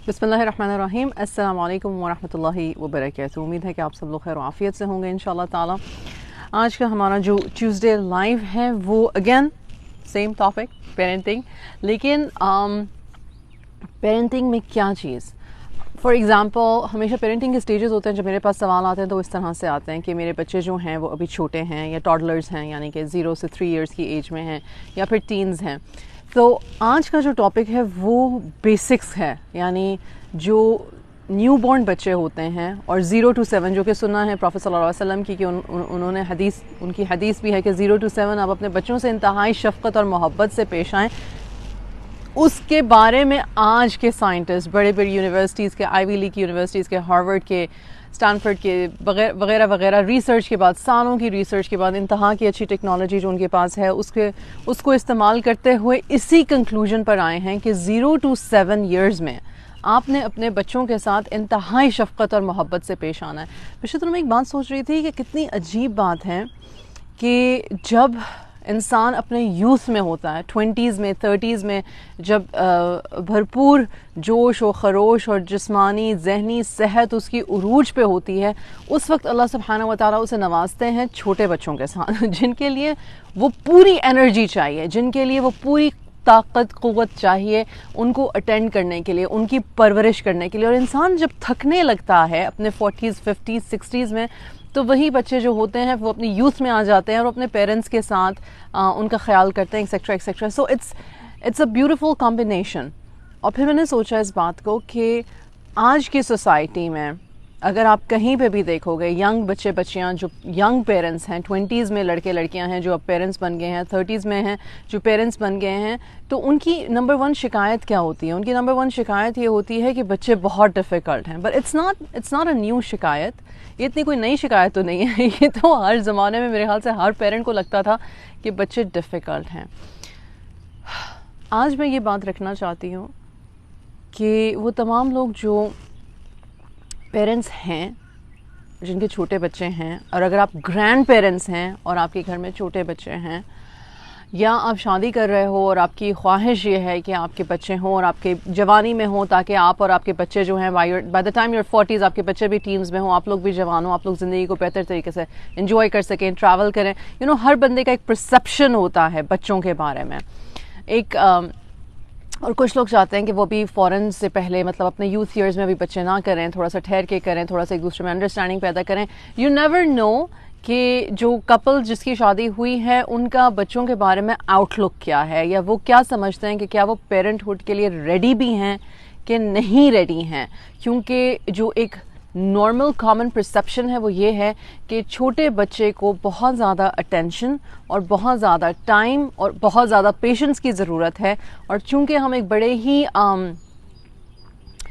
बिस्मिल्लाहिर्रहमानिर्रहीम। अस्सलाम वालेकुम वरहमतुल्लाहि वबरकातुहू। उम्मीद है कि आप सब लोग खैर आफियत से होंगे इंशाल्लाह ताला। आज का हमारा जो ट्यूसडे लाइव है वो अगेन सेम टॉपिक पेरेंटिंग, लेकिन पेरेंटिंग में क्या चीज़, फॉर एग्ज़ाम्पल हमेशा पेरेंटिंग के स्टेजेस होते हैं। जब मेरे पास सवाल आते हैं तो इस तरह से आते हैं कि मेरे बच्चे जो हैं वो अभी छोटे हैं या टॉडलर्स हैं, यानी कि 0 से 3 इयर्स की एज में हैं या फिर टीन्स हैं। तो आज का जो टॉपिक है वो बेसिक्स है, यानी जो न्यू बॉर्न बच्चे होते हैं और 0 to 7, जो कि सुना है प्रॉफेट सल्लल्लाहु अलैहि वसल्लम की कि उन्होंने हदीस, उनकी हदीस भी है कि 0 to 7 आप अपने बच्चों से इंतहाई शफ़क़त और मोहब्बत से पेश आएँ। उसके बारे में आज के साइंटिस्ट बड़े बड़े यूनिवर्सिटीज़ के, आईवी लीग यूनिवर्सिटीज़ के, हार्वर्ड के, स्टैनफोर्ड के वगैरह वगैरह रिसर्च के बाद, सालों की रिसर्च के बाद, इंतहा की अच्छी टेक्नोलॉजी जो उनके पास है उसको इस्तेमाल करते हुए इसी कंक्लूजन पर आए हैं कि 0 to 7 इयर्स में आपने अपने बच्चों के साथ इंतहाई शफ़क़त और मोहब्बत से पेश आना है। पिछले दिनों में एक बात सोच रही थी कि कितनी अजीब बात है कि जब इंसान अपने यूथ में होता है, 20s में, 30s में, जब भरपूर जोश और ख़रोश और जिस्मानी ज़हनी सेहत उसकी उरूज पे होती है, उस वक्त अल्लाह सुब्हानहू व तआला उसे नवाजते हैं छोटे बच्चों के साथ जिनके लिए वो पूरी एनर्जी चाहिए, जिनके लिए वो पूरी ताकत क़ुव्वत चाहिए उनको अटेंड करने के लिए, उनकी परवरिश करने के लिए। और इंसान जब थकने लगता है अपने 40s, 50s, 60s में, तो वही बच्चे जो होते हैं वो अपनी यूथ में आ जाते हैं और अपने पेरेंट्स के साथ उनका ख्याल करते हैं, etcetera etcetera. So it's a beautiful combination. और फिर मैंने सोचा इस बात को कि आज की सोसाइटी में अगर आप कहीं पे भी देखोगे, यंग बच्चे बच्चियां जो यंग पेरेंट्स हैं, 20s में लड़के लड़कियां हैं जो अब पेरेंट्स बन गए हैं, 30s में हैं जो पेरेंट्स बन गए हैं, तो उनकी नंबर 1 शिकायत क्या होती है? उनकी नंबर 1 शिकायत ये होती है कि बच्चे बहुत डिफ़िकल्ट हैं। But it's not a new शिकायत, ये इतनी कोई नई शिकायत तो नहीं है। ये तो हर ज़माने में मेरे ख्याल से हर पेरेंट को लगता था कि बच्चे डिफ़िकल्ट हैं। आज मैं ये बात रखना चाहती हूँ कि वो तमाम लोग जो पेरेंट्स हैं जिनके छोटे बच्चे हैं, और अगर आप ग्रैंड पेरेंट्स हैं और आपके घर में छोटे बच्चे हैं, या आप शादी कर रहे हो और आपकी ख्वाहिश ये है कि आपके बच्चे हों और आपके जवानी में हों, ताकि आप और आपके बच्चे जो हैं by the time your 40s आपके बच्चे भी टीन्स में हों, आप लोग भी जवान हों, आप लोग ज़िंदगी को बेहतर तरीके से एंजॉय कर सकें, ट्रैवल करें। हर बंदे का एक परसेप्शन होता है बच्चों के बारे में। और कुछ लोग चाहते हैं कि वो भी फ़ौरन से पहले, मतलब अपने यूथ ईयर्स में भी बच्चे ना करें, थोड़ा सा ठहर के करें, थोड़ा सा एक दूसरे में अंडरस्टैंडिंग पैदा करें। यू नेवर नो कि जो कपल जिसकी शादी हुई है उनका बच्चों के बारे में आउटलुक क्या है, या वो क्या समझते हैं कि क्या वो पेरेंटहुड के लिए रेडी भी हैं कि नहीं रेडी हैं। क्योंकि जो एक नॉर्मल कॉमन परसेप्शन है वो ये है कि छोटे बच्चे को बहुत ज़्यादा अटेंशन और बहुत ज़्यादा टाइम और बहुत ज़्यादा पेशेंस की ज़रूरत है। और चूंकि हम एक बड़े ही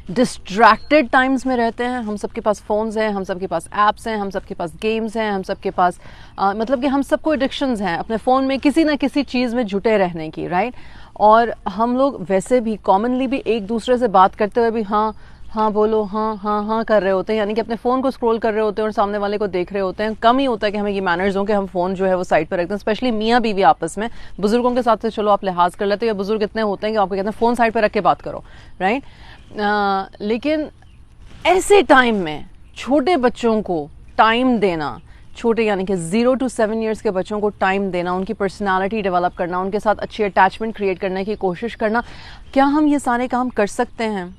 डिस्ट्रैक्टेड टाइम्स में रहते हैं, हम सबके पास फ़ोन्स हैं, हम सबके पास ऐप्स हैं, हम सबके पास गेम्स हैं, हम सबके पास मतलब कि हम सबको एडिक्शंस हैं अपने फ़ोन में किसी ना किसी चीज़ में जुटे रहने की, राइट। और हम लोग वैसे भी कॉमनली भी एक दूसरे से बात करते हुए भी हाँ हाँ बोलो, हाँ हाँ हाँ कर रहे होते हैं, यानी कि अपने फ़ोन को स्क्रॉल कर रहे होते हैं और सामने वाले को देख रहे होते हैं। कम ही होता है कि हमें ये मैनर्स हों कि हम फ़ोन जो है वो साइड पर रखते हैं, स्पेशली मियाँ बीवी आपस में। बुजुर्गों के साथ तो चलो आप लिहाज कर लेते हो, या बुजुर्ग इतने होते हैं कि आपको कहते हैं फ़ोन साइड पर रख के बात करो, राइट। लेकिन ऐसे टाइम में छोटे बच्चों को टाइम देना, छोटे यानी कि 0 to 7 इयर्स के बच्चों को टाइम देना, उनकी पर्सनालिटी डेवलप करना, उनके साथ अच्छी अटैचमेंट क्रिएट करने की कोशिश करना, क्या हम ये सारे काम कर सकते हैं?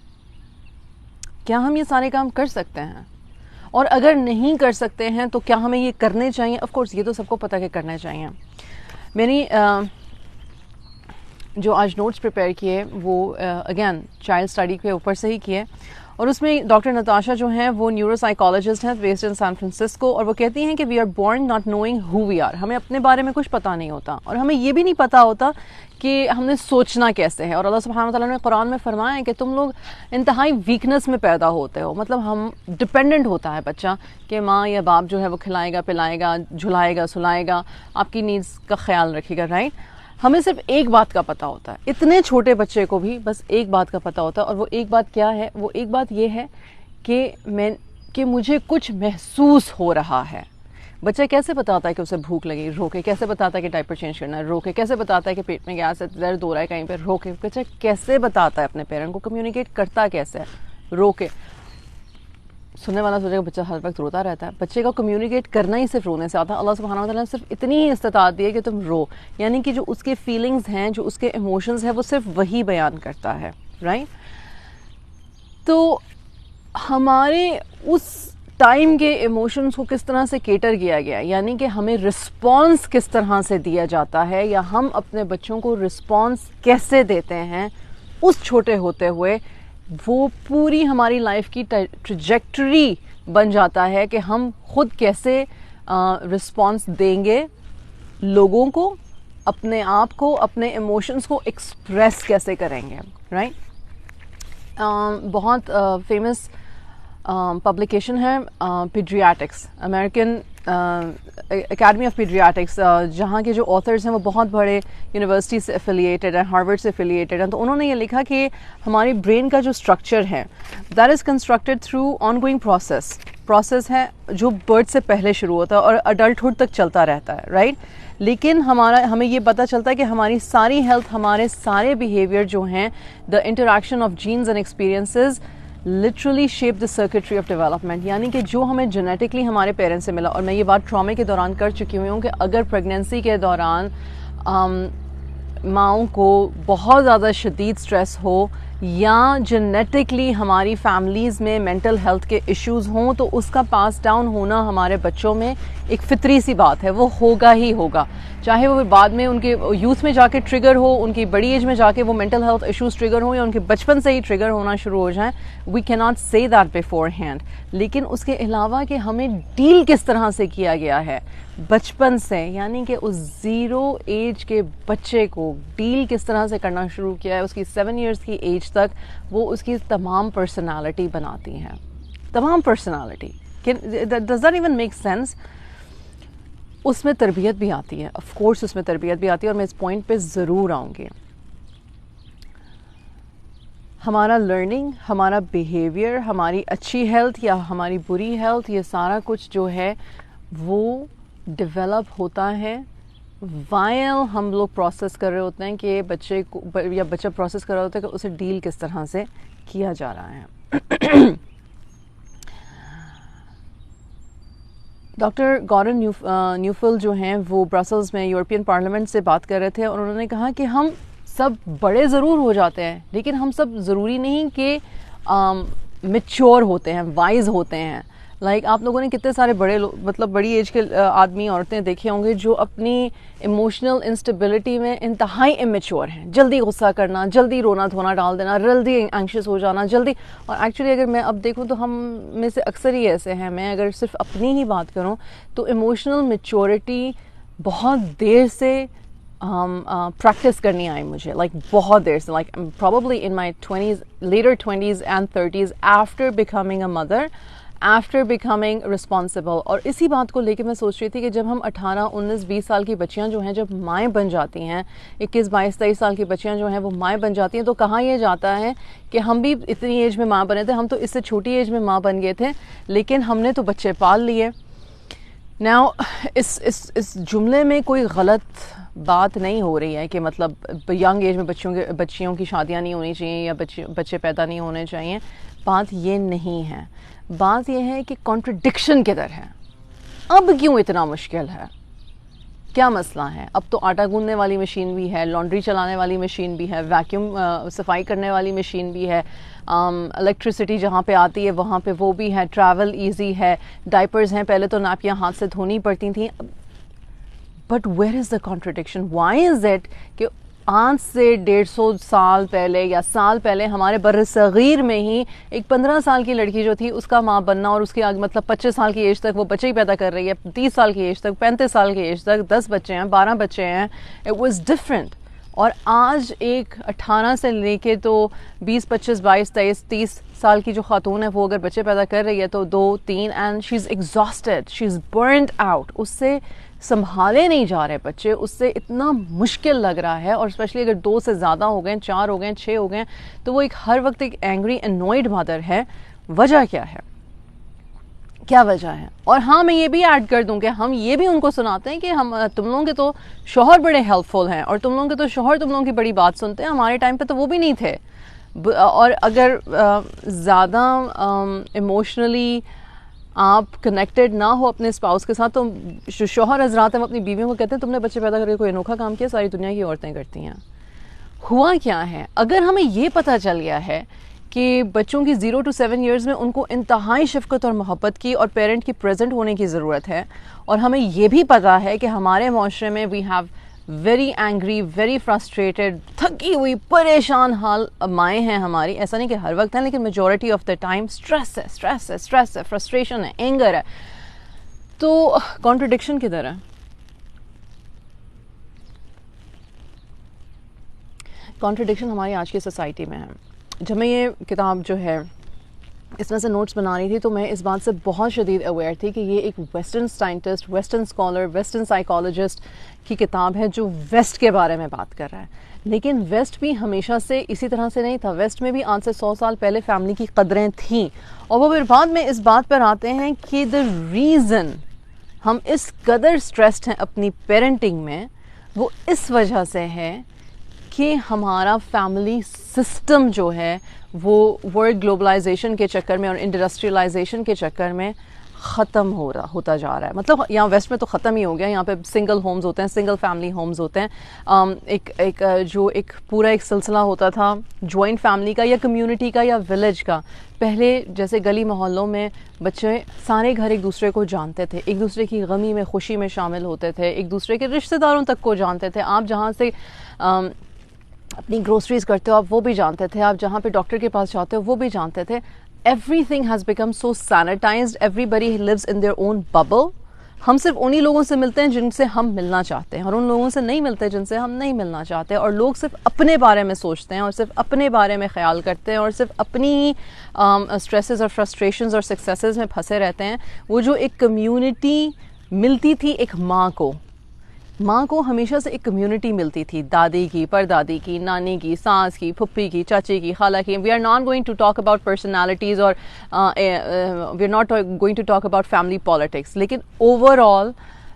क्या हम ये सारे काम कर सकते हैं? और अगर नहीं कर सकते हैं तो क्या हमें ये करने चाहिए? ऑफ कोर्स ये तो सबको पता कि करने चाहिए। मेरी जो आज नोट्स प्रिपेयर किए वो अगेन चाइल्ड स्टडी के ऊपर से ही किए, और उसमें डॉक्टर नताशा जो हैं वो न्यूरो साइकोलॉजिस्ट हैं बेस्ड इन सैन फ्रांसिस्को, और वो कहती हैं कि we are born not knowing who we are. हमें अपने बारे में कुछ पता नहीं होता, और हमें ये भी नहीं पता होता कि हमने सोचना कैसे है। और अल्लाह सुब्हानहू व तआला ने कुरान में फरमाया है कि तुम लोग इंतहाई वीकनेस में पैदा होते हो, मतलब हम डिपेंडेंट होता है बच्चा कि माँ या बाप जो है वो खिलाएगा, पिलाएगा, झुलाएगा, सुलाएगा, आपकी नीड्स का ख्याल रखेगा, राइट। हमें सिर्फ एक बात का पता होता है, इतने छोटे बच्चे को भी बस एक बात का पता होता है, और वो एक बात क्या है? वो एक बात ये है कि मुझे कुछ महसूस हो रहा है। बच्चा कैसे बताता है कि उसे भूख लगी? रोके। कैसे बताता है कि डायपर चेंज करना है? रोके। कैसे बताता है कि पेट में गैस है, दर्द हो रहा है कहीं पर? रोके। बच्चा कैसे बताता है अपने पेरेंट को? कम्युनिकेट करता कैसे है? रो के। सुनने वाला सोचेगा बच्चा हर वक्त रोता रहता है, बच्चे का कम्युनिकेट करना ही सिर्फ रोने से आता है। अल्लाह सुब्हानहू व तआला ने सिर्फ इतनी ही इस्तिताअत दी है कि तुम रो, यानी कि जो उसके फीलिंग्स हैं, जो उसके इमोशंस हैं, वो सिर्फ वही बयान करता है, राइट। तो हमारे उस टाइम के इमोशंस को किस तरह से केटर किया गया, यानी कि हमें रिस्पॉन्स किस तरह से दिया जाता है, या हम अपने बच्चों को रिस्पॉन्स कैसे देते हैं उस छोटे होते हुए, वो पूरी हमारी लाइफ की ट्रैजेक्टरी बन जाता है कि हम खुद कैसे रिस्पॉन्स देंगे लोगों को, अपने आप को, अपने इमोशंस को एक्सप्रेस कैसे करेंगे, राइट। बहुत फेमस पब्लिकेशन है paediatrics, American academy of paediatrics, जहाँ के जो ऑथर्स हैं वो बहुत बड़े यूनिवर्सिटी से एफिलिएटेड हैं, हार्वर्ड से एफिलिएटेड हैं। तो उन्होंने ये लिखा कि हमारी ब्रेन का जो स्ट्रक्चर है that is constructed through ongoing process है जो बर्थ से पहले शुरू होता है और अडल्टहुड तक चलता रहता है, राइट। लेकिन हमें ये पता चलता है कि हमारी सारी हेल्थ, हमारे सारे बिहेवियर जो हैं, the interaction of genes and experiences literally shape the circuitry of development, यानी कि जो हमें जेनेटिकली हमारे पेरेंट्स से मिला। और मैं ये बात ट्रॉमे के दौरान कर चुकी हुई हूँ कि अगर प्रेगनेंसी के दौरान माओं को बहुत ज़्यादा शदीद स्ट्रेस हो या जेनेटिकली हमारी फैमिलीज़ में मेंटल हेल्थ के इश्यूज़ हों, तो उसका पास डाउन होना हमारे बच्चों में एक फितरी सी बात है, वो होगा ही होगा। चाहे वो बाद में उनके यूथ में जाके ट्रिगर हो, उनकी बड़ी एज में जाके वो मेंटल हेल्थ इश्यूज़ ट्रिगर हो, या उनके बचपन से ही ट्रिगर होना शुरू हो जाएं, we can not say that beforehand. लेकिन उसके अलावा कि हमें डील किस तरह से किया गया है बचपन से, यानी कि उस 0 एज के बच्चे को डील किस तरह से करना शुरू किया है उसकी 7 इयर्स की एज तक, वो उसकी तमाम पर्सनालिटी बनाती हैं, तमाम personality. Does that even make sense? उसमें तरबियत भी आती है, ऑफ कोर्स उसमें तरबियत भी आती है, और मैं इस पॉइंट पे ज़रूर आऊँगी। हमारा लर्निंग, हमारा बिहेवियर, हमारी अच्छी हेल्थ या हमारी बुरी हेल्थ, ये सारा कुछ जो है वो डेवलप होता है वाइल हम लोग प्रोसेस कर रहे होते हैं कि बच्चे को, या बच्चा प्रोसेस कर रहा होता है कि उसे डील किस तरह से किया जा रहा है। डॉक्टर गॉर्डन न्यूफिल जो हैं वो ब्रसल्स में यूरोपियन पार्लियामेंट से बात कर रहे थे, और उन्होंने कहा कि हम सब बड़े ज़रूर हो जाते हैं, लेकिन हम सब ज़रूरी नहीं कि मैच्योर होते हैं, वाइज होते हैं। लाइक आप लोगों ने कितने सारे बड़े मतलब बड़ी एज के आदमी औरतें देखे होंगे जो अपनी इमोशनल इंस्टेबिलिटी में इंतहाई इमेच्योर हैं, जल्दी गुस्सा करना, जल्दी रोना धोना डाल देना, जल्दी एंग्शियस हो जाना, जल्दी। और एक्चुअली अगर मैं अब देखूं तो हम में से अक्सर ही ऐसे हैं। मैं अगर सिर्फ अपनी ही बात करूं तो इमोशनल मैच्योरिटी बहुत देर से प्रैक्टिस करनी आई मुझे, लाइक बहुत देर से, like probably in my 20s, later 20s and 30s, after becoming a mother, after becoming responsible. और इसी बात को लेकर मैं सोच रही थी कि जब हम 18, 19, 20 साल की बच्चियां जो हैं जब माएँ बन जाती हैं, 21, 22, 23 साल की बच्चियां जो हैं वो माएँ बन जाती हैं, तो कहा यह जाता है कि हम भी इतनी एज में माँ बने थे, हम तो इससे छोटी एज में माँ बन गए थे, लेकिन हमने तो बच्चे पाल लिए। नाउ इस जुमले में कोई गलत बात नहीं हो रही है कि मतलब यंग एज में बच्चियों की शादियां नहीं होनी चाहिए या बच्चे पैदा नहीं होने चाहिए। बात ये नहीं है, बात यह है कि कॉन्ट्रडिक्शन किधर है, अब क्यों इतना मुश्किल है, क्या मसला है? अब तो आटा गूंदने वाली मशीन भी है, लॉन्ड्री चलाने वाली मशीन भी है, वैक्यूम सफाई करने वाली मशीन भी है, इलेक्ट्रिसिटी जहाँ पे आती है वहाँ पे वो भी है, ट्रैवल इजी है, डाइपर्स हैं, पहले तो नापियाँ हाथ से धोनी पड़ती थी। But where is the contradiction? Why is it कि आज से 150 साल पहले या साल पहले हमारे बर्रसगीर में ही एक 15 साल की लड़की जो थी उसका माँ बनना, और उसके आगे मतलब 25 साल की एज तक वो बच्चे ही पैदा कर रही है, 30 साल की एज तक, 35 साल की एज तक 10 बच्चे हैं, 12 बच्चे हैं, इट वाज डिफरेंट। और आज एक 18 से लेके तो 20, 25, 22, 23, 30 साल की जो खातून है वो अगर बच्चे पैदा कर रही है तो 2, 3 and she is exhausted, she is burned out, उससे संभाले नहीं जा रहे बच्चे, उससे इतना मुश्किल लग रहा है। और स्पेशली अगर 2 से ज़्यादा हो गए, 4 हो गए, 6 हो गए, तो वो एक हर वक्त एक एंग्री एनॉयड मदर है। वजह क्या है, क्या वजह है? और हाँ, मैं ये भी ऐड कर दूं कि हम ये भी उनको सुनाते हैं कि हम तुम लोगों के तो शौहर बड़े हेल्पफुल हैं, और तुम लोगों के तो शौहर तुम लोगों की बड़ी बात सुनते हैं, हमारे टाइम पे तो वो भी नहीं थे। और अगर ज़्यादा इमोशनली आप कनेक्टेड ना हो अपने स्पाउस के साथ, तो जो शौहर हजरात हैं वो अपनी बीवियों को कहते हैं तुमने बच्चे पैदा करके कोई अनोखा काम किया, सारी दुनिया की औरतें करती हैं। हुआ क्या है, अगर हमें ये पता चल गया है कि बच्चों की 0 to 7 ईयर्स में उनको इंतहाई शफ़क़त और मोहब्बत की और पेरेंट की प्रेजेंट होने की ज़रूरत है, और हमें ये भी पता है कि हमारे माशरे में we have very angry, very frustrated, थकी हुई, परेशान हाल माएँ हैं हमारी। ऐसा नहीं कि हर वक्त हैं, लेकिन majority of the time stress है, फ्रस्ट्रेशन है, एंगर है। तो कॉन्ट्रडिक्शन किधर है? कॉन्ट्रडिक्शन हमारी आज की सोसाइटी में है। जब मैं ये किताब जो है इसमें से नोट्स बना रही थी, तो मैं इस बात से बहुत शदीद अवेयर थी कि ये एक western scientist, western scholar, western psychologist की किताब है जो वेस्ट के बारे में बात कर रहा है। लेकिन वेस्ट भी हमेशा से इसी तरह से नहीं था। वेस्ट में भी आज से 100 साल पहले फैमिली की कदरें थीं, और वो फिर बाद में इस बात पर आते हैं कि द रीज़न हम इस कदर स्ट्रेस्ड हैं अपनी पेरेंटिंग में, वो इस वजह से है कि हमारा फैमिली सिस्टम जो है वो वर्ल्ड ग्लोबलाइजेशन के चक्कर में और इंडस्ट्रियलाइजेशन के चक्कर में ख़त्म होता जा रहा है। मतलब यहाँ वेस्ट में तो ख़त्म ही हो गया। यहाँ पे सिंगल होम्स होते हैं, सिंगल फैमिली होम्स होते हैं। एक पूरा एक सिलसिला होता था जॉइंट फैमिली का या कम्युनिटी का या विलेज का। पहले जैसे गली मोहल्लों में बच्चे सारे घर एक दूसरे को जानते थे, एक दूसरे की गमी में खुशी में शामिल होते थे, एक दूसरे के रिश्तेदारों तक को जानते थे। आप जहाँ से अपनी ग्रोसरीज करते हो आप वो भी जानते थे, आप जहाँ पे डॉक्टर के पास जाते हो वो भी जानते थे। Everything has become so sanitised, everybody lives in their own bubble. हम सिर्फ उन्हीं लोगों से मिलते हैं जिनसे हम मिलना चाहते हैं, और उन लोगों से नहीं मिलते जिनसे हम नहीं मिलना चाहते। और लोग सिर्फ अपने बारे में सोचते हैं और सिर्फ अपने बारे में ख्याल करते हैं और सिर्फ अपनी ही स्ट्रेसेस और फ्रस्ट्रेशंस और सक्सेसेस में फंसे रहते हैं। वो जो एक कम्युनिटी मिलती थी एक माँ को हमेशा से एक कम्युनिटी मिलती थी, दादी की, परदादी की, नानी की, सास की, फुप्पी की, चाची की, खाला की। We are not going to talk about personalities और we are not going to talk about family politics. लेकिन ओवरऑल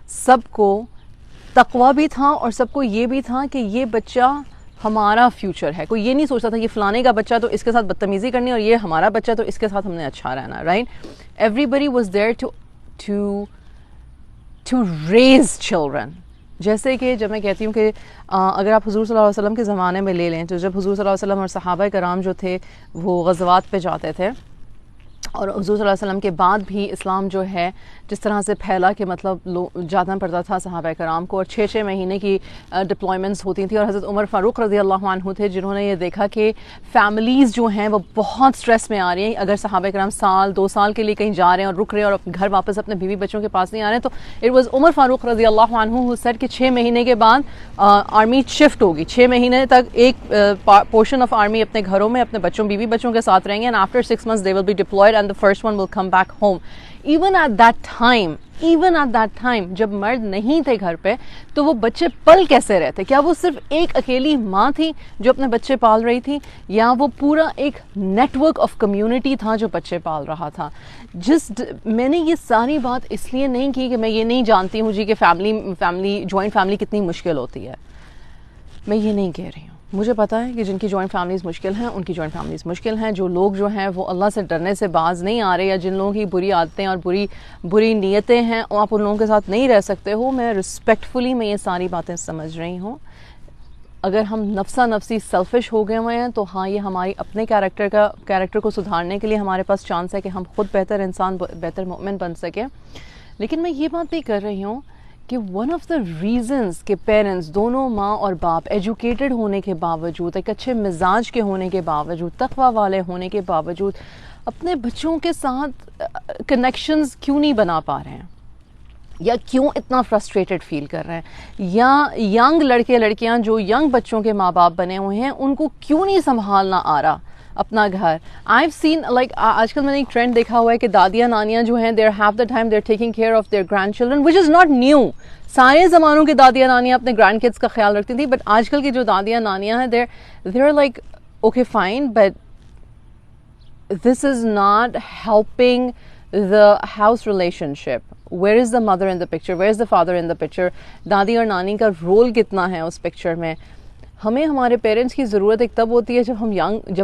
सबको तकवा भी था और सबको ये भी था कि ये बच्चा हमारा फ्यूचर है। कोई ये नहीं सोचता था ये फ़लाने का बच्चा तो इसके साथ बदतमीज़ी करनी, और ये हमारा बच्चा तो इसके साथ हमने अच्छा रहना। Right, everybody was there to raise children. जैसे कि जब मैं कहती हूँ कि अगर आप हुज़ूर सल्लल्लाहु अलैहि वसल्लम के ज़माने में ले लें, तो जब हुज़ूर सल्लल्लाहु अलैहि वसल्लम और सहाबा कराम जो थे वो ग़ज़वात पे जाते थे, और हुज़ूर सल्लल्लाहु अलैहि वसल्लम के बाद भी इस्लाम जो है जिस तरह से फैला कि मतलब जाना पड़ता था सहाबा कराम को, और 6-6 महीने की डिप्लॉयमेंट्स होती थी। और हज़रत उमर फ़ारूक रज़ी अल्लाह अन्हु थे जिन्होंने ये देखा कि फ़ैमिलीज़ जो हैं वो बहुत स्ट्रेस में आ रही हैं। अगर सहाबा कराम 1-2 साल के लिए कहीं जा रहे हैं और रुक रहे हैं और घर वापस अपने बीवी बच्चों के पास नहीं आ रहे हैं, तो इट वाज़ उमर फ़ारूक रज़ी अल्लाह अन्हु हु सेड कि 6 महीने के बाद आर्मी शिफ्ट होगी। 6 महीने तक एक पोर्शन ऑफ आर्मी अपने घरों में अपने बीवी बच्चों के साथ रहेंगे, and after 6 months they will be diploid and the first one will come back home. even at that time जब मर्द नहीं थे घर पे, तो वो बच्चे पल कैसे रहते? क्या वो सिर्फ एक अकेली माँ थी जो अपने बच्चे पाल रही थी, या वो पूरा एक नेटवर्क ऑफ कम्युनिटी था जो बच्चे पाल रहा था? मैंने ये सारी बात इसलिए नहीं की कि मैं ये नहीं जानती हूँ जी कि फैमिली जॉइंट फैमिली कितनी मुश्किल होती है। मैं ये नहीं कह रही हूँ। मुझे पता है कि जिनकी जॉइंट फैमिलीज़ मुश्किल हैं उनकी जॉइंट फैमिलीज़ मुश्किल हैं। जो लोग जो हैं वो अल्लाह से डरने से बाज नहीं आ रहे, या जिन लोगों की बुरी आदतें और बुरी नीयतें हैं और आप उन लोगों के साथ नहीं रह सकते हो, मैं रिस्पेक्टफुली मैं ये सारी बातें समझ रही हूँ। अगर हम नफसी सेल्फिश हो गए हुए हैं तो हाँ, ये हमारी अपने कैरेक्टर को सुधारने के लिए हमारे पास चांस है कि हम खुद बेहतर इंसान, बेहतर मोमिन बन सकें। लेकिन मैं ये बात भी कर रही हूँ कि वन ऑफ द रीज़न्स के पेरेंट्स, दोनों माँ और बाप, एजुकेटेड होने के बावजूद, एक अच्छे मिजाज के होने के बावजूद, तकवा वाले होने के बावजूद अपने बच्चों के साथ कनेक्शंस क्यों नहीं बना पा रहे हैं, या क्यों इतना फ्रस्ट्रेटेड फील कर रहे हैं, या यंग लड़के लड़कियां जो यंग बच्चों के माँ बाप बने हुए हैं उनको क्यों नहीं संभालना आ रहा अपना घर। आई हैव सीन लाइक आजकल मैंने एक ट्रेंड देखा हुआ है कि दादियाँ नानियाँ जो हैं their have the time they're taking care of their grandchildren, which is not new. सारे ज़मानों के दादियाँ नानियाँ अपने ग्रैंड किड्स का ख्याल रखती थी, बट आजकल की जो दादियाँ नानियाँ हैं they're like okay fine, but this is not helping the house relationship. Where is the mother in the picture? Where is the father in the picture? दादी और नानी का रोल कितना है उस पिक्चर में? हमें हमारे पेरेंट्स की ज़रूरत एक तब होती है जब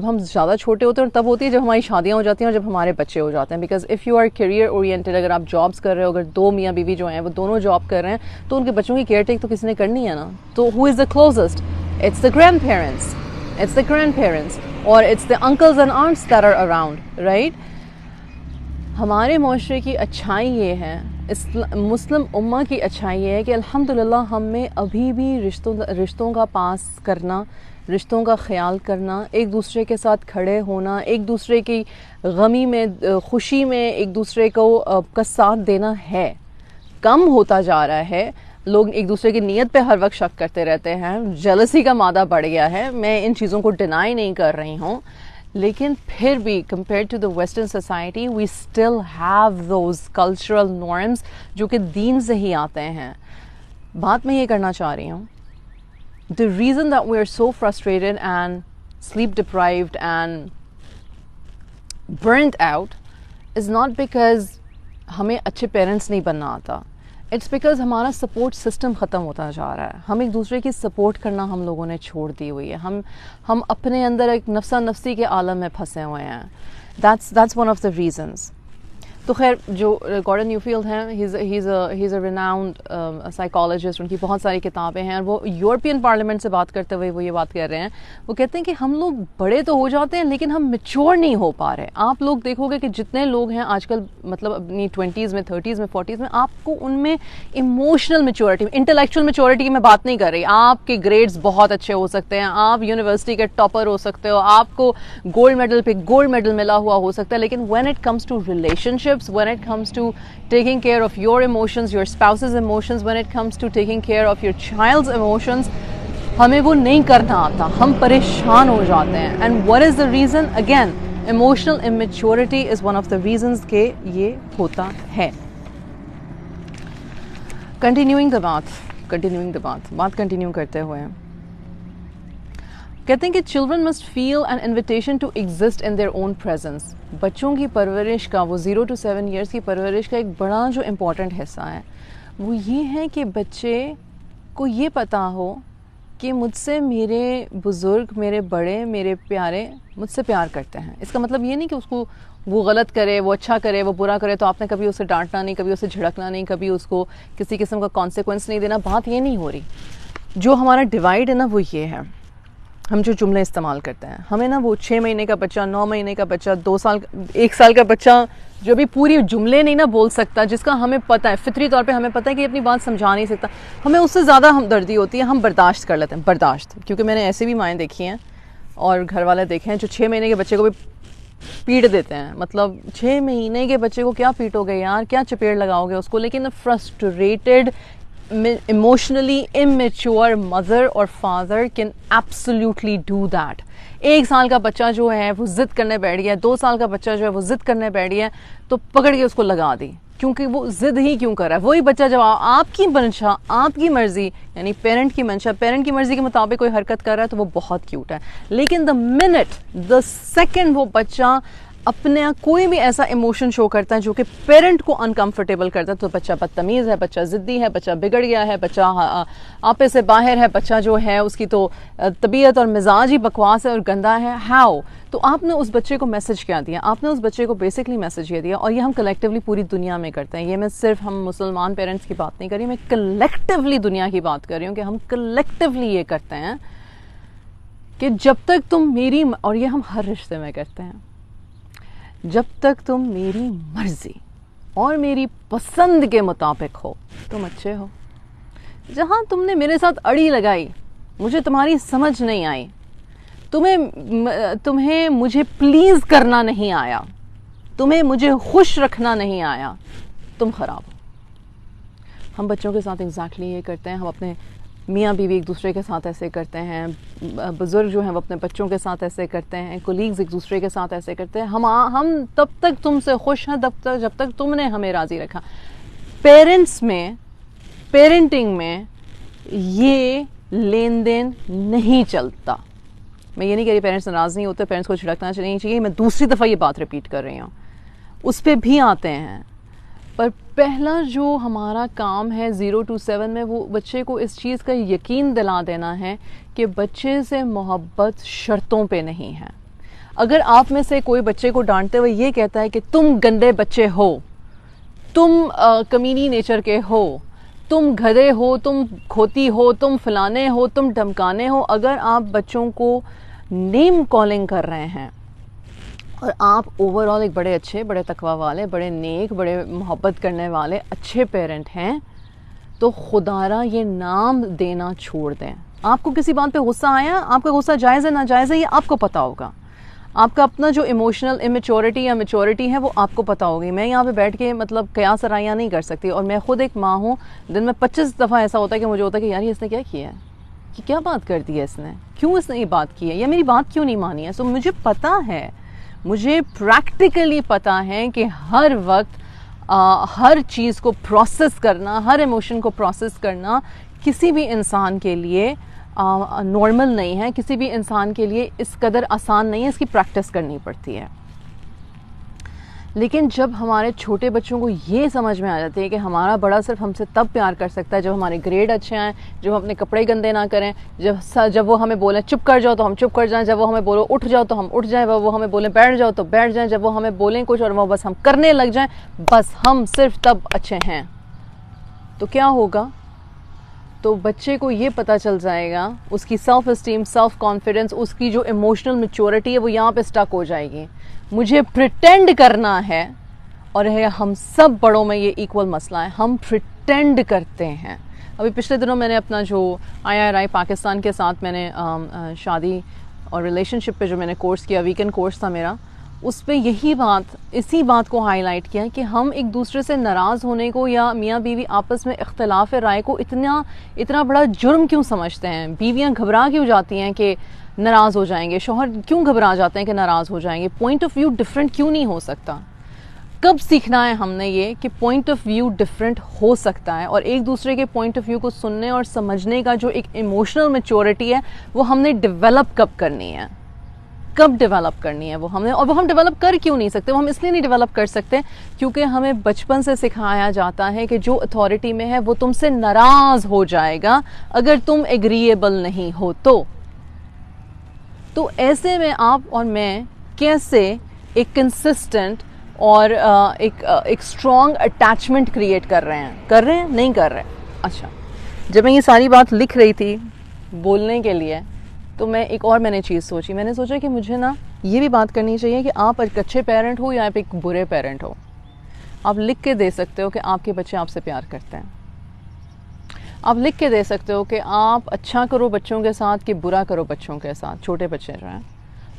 हम ज़्यादा छोटे होते हैं, और तब होती है जब हमारी शादियां हो जाती हैं और जब हमारे बच्चे हो जाते हैं। Because if you are career oriented, अगर आप जॉब्स कर रहे हो, अगर दो मियाँ बीवी जो हैं वो दोनों जॉब कर रहे हैं, तो उनके बच्चों की केयर टेक तो किसी ने करनी है ना। तो who is the closest? It's the grand parents, it's the grand parents, और it's the uncles and aunts that are around, right. हमारे माशरे की अच्छाई ये है, मुस्लिम उम्मा की अच्छाई ये है कि अल्हम्दुलिल्लाह हम में अभी भी रिश्तों का पास करना, रिश्तों का ख्याल करना, एक दूसरे के साथ खड़े होना, एक दूसरे की गमी में खुशी में एक दूसरे को का साथ देना है, कम होता जा रहा है। लोग एक दूसरे की नीयत पे हर वक्त शक करते रहते हैं, जेलसी का मादा बढ़ गया है। मैं इन चीज़ों को डिनाई नहीं कर रही हूँ, लेकिन फिर भी compare to the western society we still have those cultural norms जो कि दीन से ही आते हैं। बात मैं ये करना चाह रही हूँ, the reason that we are so frustrated and sleep deprived and burned out is not because हमें अच्छे पेरेंट्स नहीं बनना आता, इट्स बिकॉज हमारा सपोर्ट सिस्टम ख़त्म होता जा रहा है। हम एक दूसरे की सपोर्ट करना हम लोगों ने छोड़ दी हुई है। हम अपने अंदर एक नफ्सा नफ्सी के आलम में फंसे हुए हैं। That's one of the reasons. तो खैर, जो गॉर्डन न्यूफील्ड हैं, he is a renowned psychologist, उनकी बहुत सारी किताबें हैं, और वो यूरोपियन पार्लियामेंट से बात करते हुए वो ये बात कर रहे हैं। वो कहते हैं कि हम लोग बड़े तो हो जाते हैं लेकिन हम मैच्योर नहीं हो पा रहे। आप लोग देखोगे कि जितने लोग हैं आजकल, मतलब अपनी 20s में, 30s में, 40s में, आपको उनमें इमोशनल मैच्योरिटी, इंटेलेक्चुअल मैच्योरिटी की मैं बात नहीं कर रही। आपके ग्रेड्स बहुत अच्छे हो सकते हैं, आप यूनिवर्सिटी के टॉपर हो सकते हो, आपको गोल्ड मेडल पे गोल्ड मेडल मिला हुआ हो सकता है, लेकिन when it comes to relationship, when it comes to taking care of your emotions, your spouse's emotions, when it comes to taking care of your child's emotions, हमें वो नहीं करना आता, हम परेशान हो जाते हैं। And what is the reason? Again, emotional immaturity is one of the reasons के ये होता है। Continuing the बात कंटिन्यू करते हुए कहते हैं कि children must feel an invitation to exist in their own presence. बच्चों की परवरिश का, वो 0 to 7 ईयर्स की परवरिश का एक बड़ा जो इम्पोर्टेंट हिस्सा है वो ये है कि बच्चे को ये पता हो कि मुझसे मेरे बुज़ुर्ग, मेरे बड़े, मेरे प्यारे मुझसे प्यार करते हैं। इसका मतलब ये नहीं कि उसको वो गलत करे, वो अच्छा करे, वो बुरा करे तो आपने कभी उसे डांटना नहीं, कभी उसे झिड़कना नहीं, कभी उसको किसी किस्म का कॉन्सिक्वेंस नहीं देना। बात ये नहीं हो रही। जो हमारा डिवाइड है ना वो ये है, हम जो जुमले इस्तेमाल करते हैं, हमें ना वो 6 महीने का बच्चा, 9 महीने का बच्चा, 2 साल, 1 साल का बच्चा जो भी पूरी जुमले नहीं ना बोल सकता, जिसका हमें पता है, फितरी तौर पे हमें पता है कि अपनी बात समझा नहीं सकता, हमें उससे ज़्यादा हमदर्दी होती है, हम बर्दाश्त कर लेते हैं। बर्दाश्त, क्योंकि मैंने ऐसे भी माएँ देखी हैं और घर वाले देखे हैं जो 6 महीने के बच्चे को भी पीट देते हैं। मतलब 6 महीने के बच्चे को क्या पीटोगे यार, क्या चपेट लगाओगे उसको। लेकिन फ्रस्ट्रेटेड, इमोशनली इमेच्योर मदर और father can absolutely do that. 1 साल का बच्चा जो है वो जिद करने बैठ गया, 2 साल का बच्चा जो है वो जिद करने बैठ गया, तो पकड़ के उसको लगा दी। क्योंकि वो जिद ही क्यों कर रहा है? वही बच्चा जब आपकी मंशा, आपकी मर्जी, यानी पेरेंट की मंशा, पेरेंट की मर्जी के मुताबिक कोई हरकत कर रहा है तो वो बहुत क्यूट है। लेकिन द सेकेंड वो बच्चा अपने कोई भी ऐसा इमोशन शो करता है जो कि पेरेंट को अनकंफर्टेबल करता है, तो बच्चा बदतमीज़ है, बच्चा ज़िद्दी है, बच्चा बिगड़ गया है, बच्चा आपे से बाहर है, बच्चा जो है उसकी तो तबीयत और मिजाज ही बकवास है और गंदा है। हाउ? तो आपने उस बच्चे को मैसेज क्या दिया? आपने उस बच्चे को बेसिकली मैसेज ये दिया, और ये हम कलेक्टिवली पूरी दुनिया में करते हैं। ये मैं सिर्फ हम मुसलमान पेरेंट्स की बात नहीं कर रही, मैं कलेक्टिवली दुनिया की बात कर रही हूँ कि हम कलेक्टिवली ये करते हैं कि जब तक तुम मेरी, और ये हम हर रिश्ते में करते हैं, जब तक तुम मेरी मर्जी और मेरी पसंद के मुताबिक हो तुम अच्छे हो। जहाँ तुमने मेरे साथ अड़ी लगाई, मुझे तुम्हारी समझ नहीं आई, तुम्हें मुझे प्लीज़ करना नहीं आया, तुम्हें मुझे खुश रखना नहीं आया, तुम खराब हो। हम बच्चों के साथ एग्जैक्टली ये करते हैं। हम अपने मियाँ बीवी एक दूसरे के साथ ऐसे करते हैं, बुज़ुर्ग जो हैं वो अपने बच्चों के साथ ऐसे करते हैं, कोलीग्स एक दूसरे के साथ ऐसे करते हैं। हम तब तक तुमसे खुश हैं जब तक तुमने हमें राज़ी रखा। पेरेंट्स में, पेरेंटिंग में ये लेन देन नहीं चलता। मैं ये नहीं कह रही पेरेंट्स नाराज़ नहीं होते, पेरेंट्स को झिड़कना नहीं चाहिए, मैं दूसरी दफ़ा ये बात रिपीट कर रही हूँ। उस पर भी आते हैं। पर पहला जो हमारा काम है 0 to 7 में, वो बच्चे को इस चीज़ का यकीन दिला देना है कि बच्चे से मोहब्बत शर्तों पे नहीं है। अगर आप में से कोई बच्चे को डांटते हुए ये कहता है कि तुम गंदे बच्चे हो, तुम कमीनी नेचर के हो, तुम गधे हो, तुम खोती हो, तुम फलाने हो, तुम धमकाने हो, अगर आप बच्चों को नेम कॉलिंग कर रहे हैं और आप ओवरऑल एक बड़े अच्छे, बड़े तकवा वाले, बड़े नेक, बड़े मोहब्बत करने वाले अच्छे पेरेंट हैं, तो खुदारा ये नाम देना छोड़ दें। आपको किसी बात पे गुस्सा आया, आपका गुस्सा जायज़ है नाजायज़ है, ये आपको पता होगा। आपका अपना जो इमोशनल इमेच्योरिटी या मेच्योरिटी है वो आपको पता होगी। मैं यहाँ पे बैठ के मतलब कयास सराइयाँ नहीं कर सकती, और मैं खुद एक माँ हूँ। दिन में 25 दफ़ा ऐसा होता है कि मुझे होता है कि यार ये इसने क्या किया है, कि क्या बात कर दी है इसने, क्यों इसने ये बात की है, या मेरी बात क्यों नहीं मानी है। सो मुझे पता है, मुझे प्रैक्टिकली पता है कि हर वक्त हर चीज़ को प्रोसेस करना, हर इमोशन को प्रोसेस करना किसी भी इंसान के लिए नॉर्मल नहीं है, किसी भी इंसान के लिए इस कदर आसान नहीं है, इसकी प्रैक्टिस करनी पड़ती है। लेकिन जब हमारे छोटे बच्चों को ये समझ में आ जाती है कि हमारा बड़ा सिर्फ हमसे तब प्यार कर सकता है जब हमारे ग्रेड अच्छे आएँ, जब हम अपने कपड़े गंदे ना करें, जब वो हमें बोलें चुप कर जाओ तो हम चुप कर जाएं, जब वो हमें बोलो उठ जाओ तो हम उठ जाएं, वो हमें बोलें बैठ जाओ तो बैठ जाएं, जब वो हमें बोलें कुछ और वो बस हम करने लग जाएं, बस हम सिर्फ तब अच्छे हैं, तो क्या होगा? तो बच्चे को ये पता चल जाएगा, उसकी सेल्फ इस्टीम, सेल्फ कॉन्फिडेंस, उसकी जो इमोशनल मैच्योरिटी है वो यहाँ पे स्टक हो जाएगी। मुझे प्रिटेंड करना है, और है हम सब बड़ों में ये इक्वल मसला है, हम प्रिटेंड करते हैं। अभी पिछले दिनों मैंने अपना जो IRI पाकिस्तान के साथ मैंने शादी और रिलेशनशिप पे जो मैंने कोर्स किया, वीकेंड कोर्स था मेरा, उस पे इसी बात को हाईलाइट किया कि हम एक दूसरे से नाराज़ होने को या मियाँ बीवी आपस में इख्तलाफ राय को इतना बड़ा जुर्म क्यों समझते हैं। बीवियाँ घबरा क्यों जाती हैं कि नाराज़ हो जाएंगे, शौहर क्यों घबरा जाते हैं कि नाराज़ हो जाएंगे। पॉइंट ऑफ व्यू डिफरेंट क्यों नहीं हो सकता? कब सीखना है हमने ये कि पॉइंट ऑफ व्यू डिफरेंट हो सकता है, और एक दूसरे के पॉइंट ऑफ व्यू को सुनने और समझने का जो एक इमोशनल मैच्योरिटी है वो हमने डेवलप कब करनी है, कब डेवलप करनी है वो हमने। और वो हम डेवलप कर क्यों नहीं सकते? वो हम इसलिए नहीं डेवलप कर सकते क्योंकि हमें बचपन से सिखाया जाता है कि जो अथॉरिटी में है वो तुमसे नाराज़ हो जाएगा अगर तुम एग्रीएबल नहीं हो। तो ऐसे में आप और मैं कैसे एक कंसिस्टेंट और एक स्ट्रॉन्ग अटैचमेंट क्रिएट कर रहे हैं नहीं कर रहे? अच्छा, जब मैं ये सारी बात लिख रही थी बोलने के लिए, तो मैंने चीज़ सोची। मैंने सोचा कि मुझे ना ये भी बात करनी चाहिए कि आप एक अच्छे पेरेंट हो या आप एक बुरे पेरेंट हो, आप लिख के दे सकते हो कि आपके बच्चे आपसे प्यार करते हैं। आप लिख के दे सकते हो कि आप अच्छा करो बच्चों के साथ कि बुरा करो बच्चों के साथ। छोटे बच्चे जो हैं